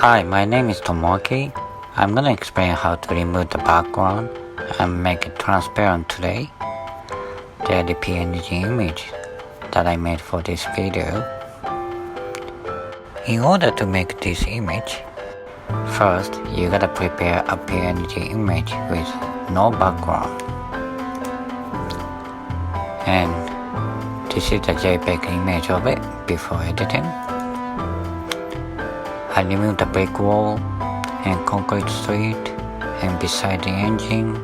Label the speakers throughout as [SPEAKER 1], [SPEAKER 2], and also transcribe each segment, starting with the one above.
[SPEAKER 1] Hi, my name is Tomoaki. I'm gonna explain how to remove the background and make it transparent today. They are the PNG image that I made for this video. In order to make this image, first you gotta prepare a PNG image with no background. And this is the JPEG image of it before editing. I removed the brick wall and concrete street and beside the engine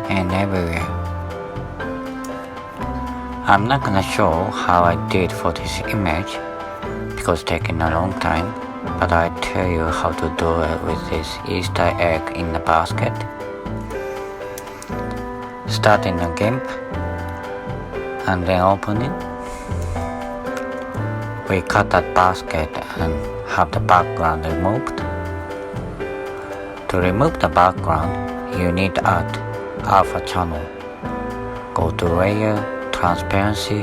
[SPEAKER 1] and everywhere. I'm not gonna show how I did for this image because it's taking a long time, but I tell you how to do it with this Easter egg in the basket. Start in the Gimp and then open it. We cut that basket and have the background removed. To remove the background, you need to add alpha channel. Go to layer, transparency,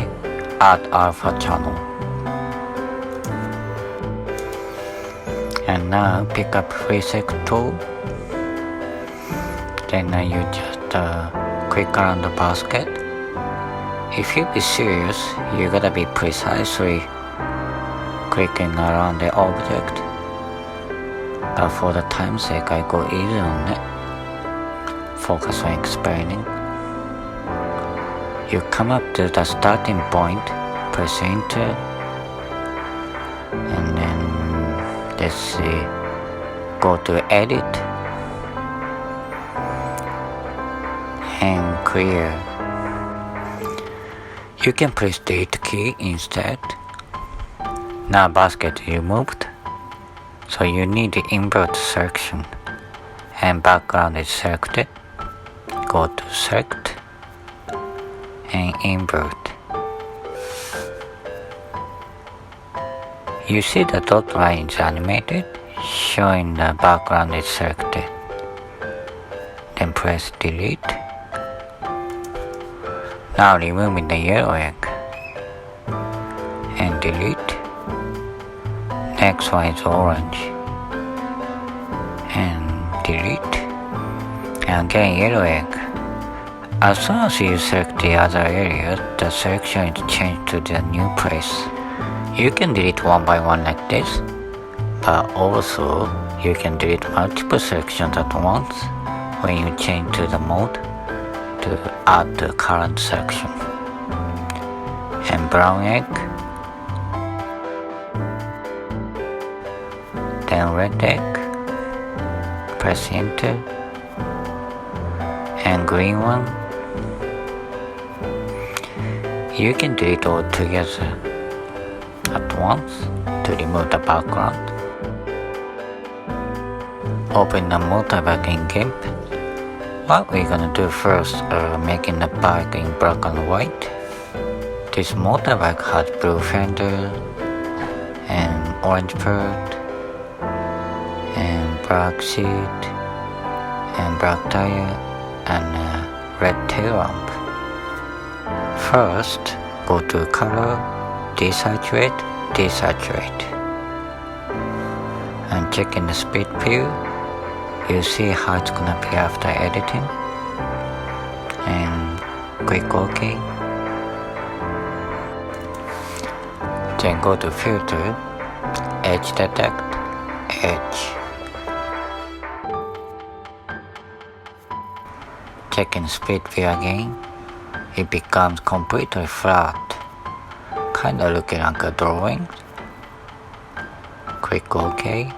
[SPEAKER 1] add alpha channel. And now pick up resect tool. Then you just click around the basket. If you be serious, you gotta be precisely clicking around the object, but for the time's sake I go easy on it. Focus on explaining. You come up to the starting point, press enter, and then let's see, go to edit and clear. You can press delete key instead. Now basket is removed, so you need the invert selection and background is selected. Go to select and invert. You see the dot line is animated, showing the background is selected. Then press delete. Now removing the yellow egg and delete. Next one is orange and delete, and again yellow egg. As soon as you select the other area, the selection is changed to the new place. You can delete one by one like this, but also you can delete multiple selections at once when you change to the mode to add the current selection. And brown egg, then red egg, press enter, and green one. You can do it all together at once to remove the background. Open the multi-bag in Gimp. What we're gonna do first, making the bag in black and white. This multi-bag has blue fender and orange part and black seat and black tire and red tail lamp. First, go to color, desaturate, and check in the speed view. You see how it's gonna be after editing, and click OK. Then go to filter, edge detect, edge. Check in speed view again. It becomes completely flat, kinda looking like a drawing. Click OK.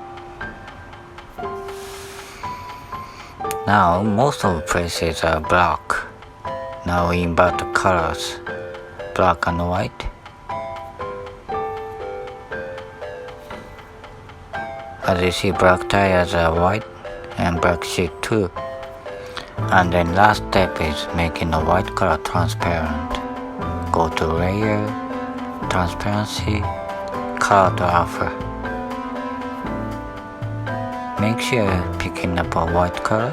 [SPEAKER 1] Now most of the places are black. Now we invert the colors, black and white. As you see, black tires are white and black seat too. And then last step is making the white color transparent. Go to layer, transparency, color to alpha. Make sure you're picking up a white color.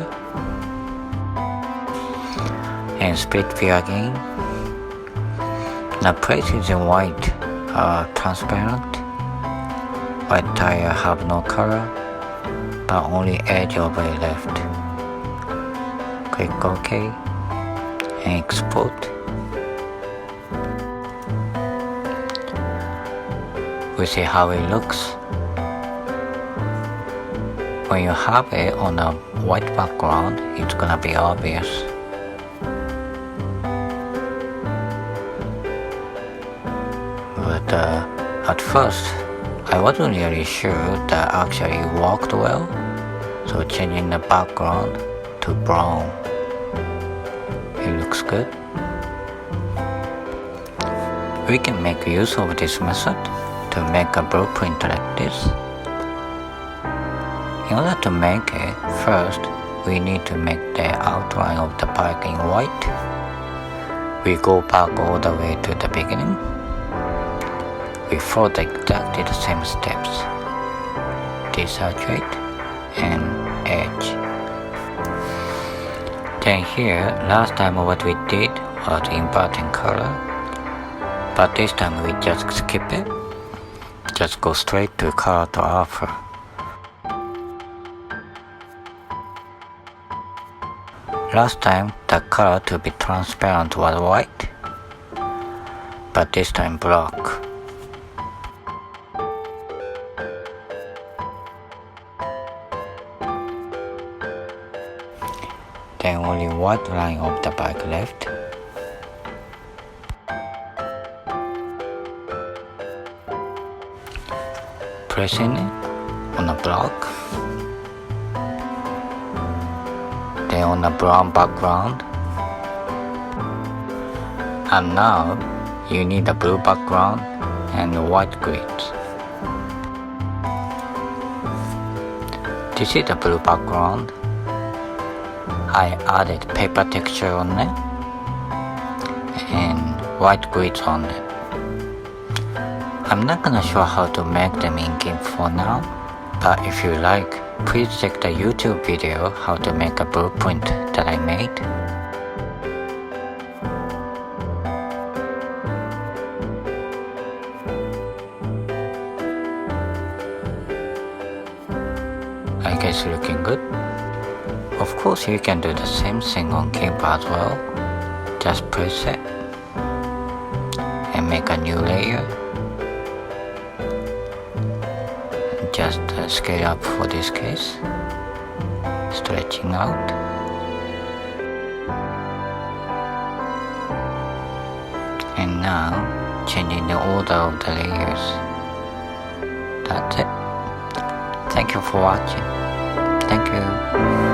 [SPEAKER 1] And split view again. The places in white are transparent. White tire have no color, but only edge of a left. Click OK and export. We see how it looks. When you have it on a white background, it's gonna be obvious. But at first, I wasn't really sure that actually worked well, so changing the background to brown. It looks good. We can make use of this method to make a blueprint like this. In order to make it, first we need to make the outline of the bike in white. We go back all the way to the beginning. We follow exactly the same steps. Desaturate and edge. Then here, last time what we did was inverting color, but this time we just skip it. Just go straight to color to alpha. Last time the color to be transparent was white, but this time black. Then only white line of the bike left. Pressing it on a block. Then on a brown background. And now you need a blue background and white grids. This is the blue background. I added paper texture on it and white grids on it. I'm not gonna show how to make them in Gimp for now, but if you like, please check the YouTube video how to make a blueprint that I made. I guess looking good. Of course you can do the same thing on Gimp as well. Just press it and make a new layer. Just scale up for this case, stretching out. And now changing the order of the layers. That's it. Thank you for watching. Thank you.